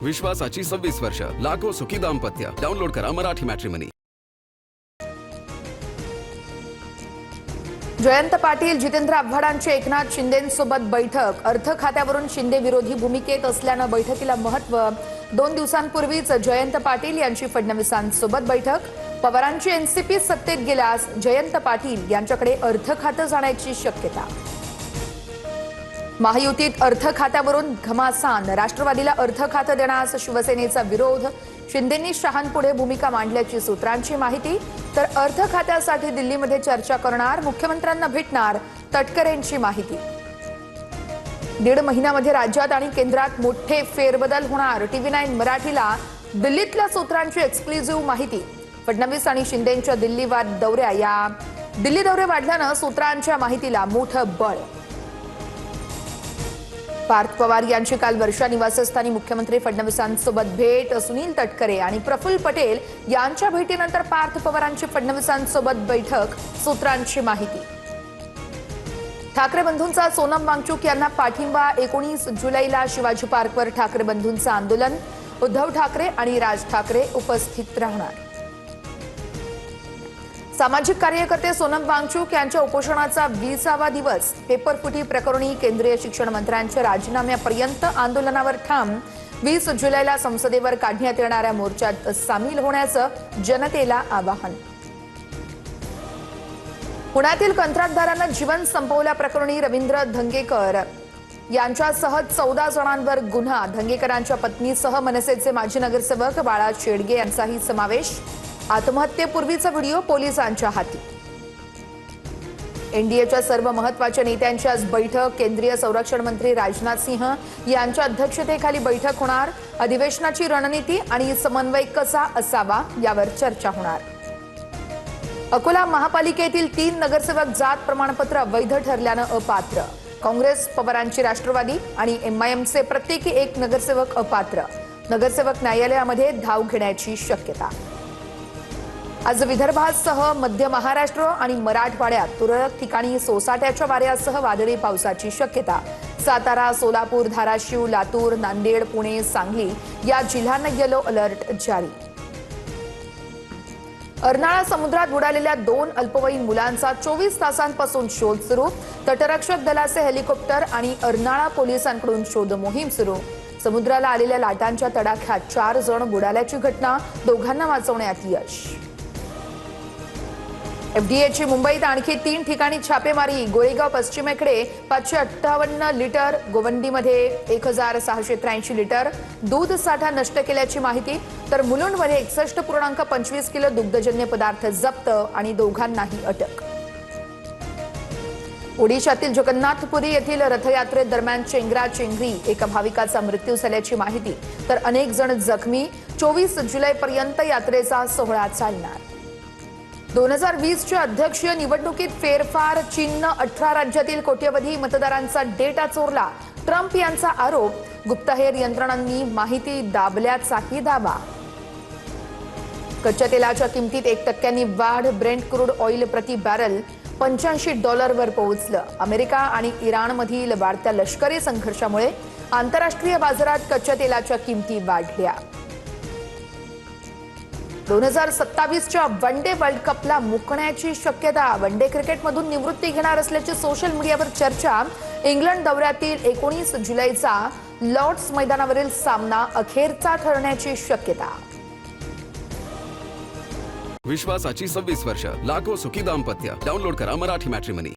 विश्वासाची 26 वर्ष, लाखो सुखी दाम्पत्य. डाउनलोड करा मराठी मॅट्रिमनी. जयंत पाटील, जितेंद्र आव्हाडांची एकनाथ शिंदेंसोबत बैठक. अर्थ खात्यावरून शिंदे विरोधी भूमिकेत असल्यानं बैठकीला महत्त्व. 2 दिवसांपूर्वीच जयंत पाटील यांची फडणवीसांसोबत बैठक. पवारांची एनसीपी सत्तेत गेल्यास जयंत पाटील यांच्याकडे अर्थ खातं जाण्याची शक्यता. महायुतीत अर्थ खात्यावरून घमासान. राष्ट्रवादीला अर्थ खातं देण्यास शिवसेनेचा विरोध. शिंदेंनी शहांपुढे भूमिका मांडल्याची सूत्रांची माहिती. तर अर्थ खात्यासाठी दिल्लीमध्ये चर्चा करणार, मुख्यमंत्र्यांना भेटणार, तटकरेंची माहिती. 1.5 महिन्यामध्ये राज्यात आणि केंद्रात मोठे फेरबदल होणार. TV9 मराठीला दिल्लीतल्या सूत्रांची एक्सक्लुझिव्ह माहिती. फडणवीस आणि शिंदेंच्या दिल्ली दौरे वाढल्यानं सूत्रांच्या माहितीला मोठं बळ. पार्थ पवार यांची काल वर्षा निवासस्थानी मुख्यमंत्री फडणवीसांसोबत भेट. सुनील तटकरे आणि प्रफुल्ल पटेल यांच्या भेटीनंतर पार्थ पवारांची फडणवीसांसोबत बैठक. सूत्रांची माहिती. ठाकरे बंधूंचा सोनम वांगचुक यांना पाठिंबा. 19 जुलैला शिवाजी पार्कवर ठाकरे बंधूंचं आंदोलन. उद्धव ठाकरे आणि राज ठाकरे उपस्थित राहणार. सामाजिक कार्यकर्ते सोनम वांगचुक यांच्या उपोषणाचा 20वा दिवस. पेपरफुटी प्रकरणी केंद्रीय शिक्षण मंत्र्यांच्या राजीनाम्यापर्यंत आंदोलनावर ठाम. 20 जुलैला संसदेवर काढण्यात येणाऱ्या मोर्चात सामील होण्याचं जनतेला आवाहन. पुण्यातील कंत्राटदारांना जीवन संपवल्याप्रकरणी रवींद्र धंगेकर यांच्यासह 14 जणांवर गुन्हा. धंगेकरांच्या पत्नीसह मनसेचे माजी नगरसेवक बाळा शेडगे यांचाही समावेश. आत्महत्येपूर्वीचा व्हिडिओ पोलिसांच्या हाती. एनडीएच्या सर्व महत्त्वाच्या नेत्यांची आज बैठक. केंद्रीय संरक्षण मंत्री राजनाथ सिंह यांच्या अध्यक्षतेखाली बैठक होणार. अधिवेशनाची रणनीती आणि समन्वय कसा असावा यावर चर्चा होणार. अकोला महापालिकेतील 3 नगरसेवक जात प्रमाणपत्र अवैध ठरल्यानं अपात्र. काँग्रेस, पवारांची राष्ट्रवादी आणि MIMचे प्रत्येकी 1 नगरसेवक अपात्र. नगरसेवक न्यायालयामध्ये धाव घेण्याची शक्यता. आज विदर्भासह मध्य महाराष्ट्र आणि मराठवाड्यात तुरळक ठिकाणी सोसाट्याच्या वाऱ्यासह वादळी पावसाची शक्यता. सातारा, सोलापूर, धाराशिव, लातूर, नांदेड, पुणे, सांगली या जिल्ह्यांना येलो अलर्ट जारी. अर्नाळा समुद्रात बुडालेल्या 2 अल्पवयीन मुलांचा 24 तासांपासून शोध सुरू. तटरक्षक दलाचे हेलिकॉप्टर आणि अर्नाळा पोलिसांकडून शोध मोहीम सुरू. समुद्राला आलेल्या लाटांच्या तडाख्यात 4 जण बुडाल्याची घटना. दोघांना वाचवण्यात यश. FDAची मुंबईत आणखी 3 ठिकाणी छापेमारी. गोरेगाव पश्चिमेकडे 558 लिटर, गोवंडीमध्ये 1683 लिटर दूध साठा नष्ट केल्याची माहिती. तर मुलुंडमध्ये 61.25 किलो दुग्धजन्य पदार्थ जप्त आणि दोघांनाही अटक. ओडिशातील जगन्नाथपुरी येथील रथयात्रेदरम्यान चेंगराचेंगरी. एका भाविकाचा मृत्यू झाल्याची माहिती. तर अनेक जण जखमी. 24 जुलैपर्यंत यात्रेचा सोहळा चालणार. 2020च्या अध्यक्षीय निवडणुकीत फेरफार. चीननं 18 राज्यातील कोट्यवधी मतदारांचा डेटा चोरला. ट्रम्प यांचा आरोप. गुप्तहेर यंत्रणांनी माहिती दाबल्याचाही दावा. कच्च्या तेलाच्या किमतीत 1% वाढ. ब्रेंट क्रूड ऑइल प्रति बॅरल $85 पोहोचलं. अमेरिका आणि इराणमधील वाढत्या लष्करी संघर्षामुळे आंतरराष्ट्रीय बाजारात कच्च्या तेलाच्या किमती वाढल्या. 2027च्या वनडे वर्ल्ड कपला मुकण्याची शक्यता. वनडे क्रिकेटमधून निवृत्ती घेणार असल्याची सोशल मीडियावर चर्चा. इंग्लंड दौऱ्यातील 19 जुलैचा लॉर्ड्स मैदानावरील सामना अखेरचा ठरण्याची शक्यता. विश्वासाची 26 वर्ष, लाखो सुखी दाम्पत्य. डाउनलोड करा मराठी मॅट्रिमनी.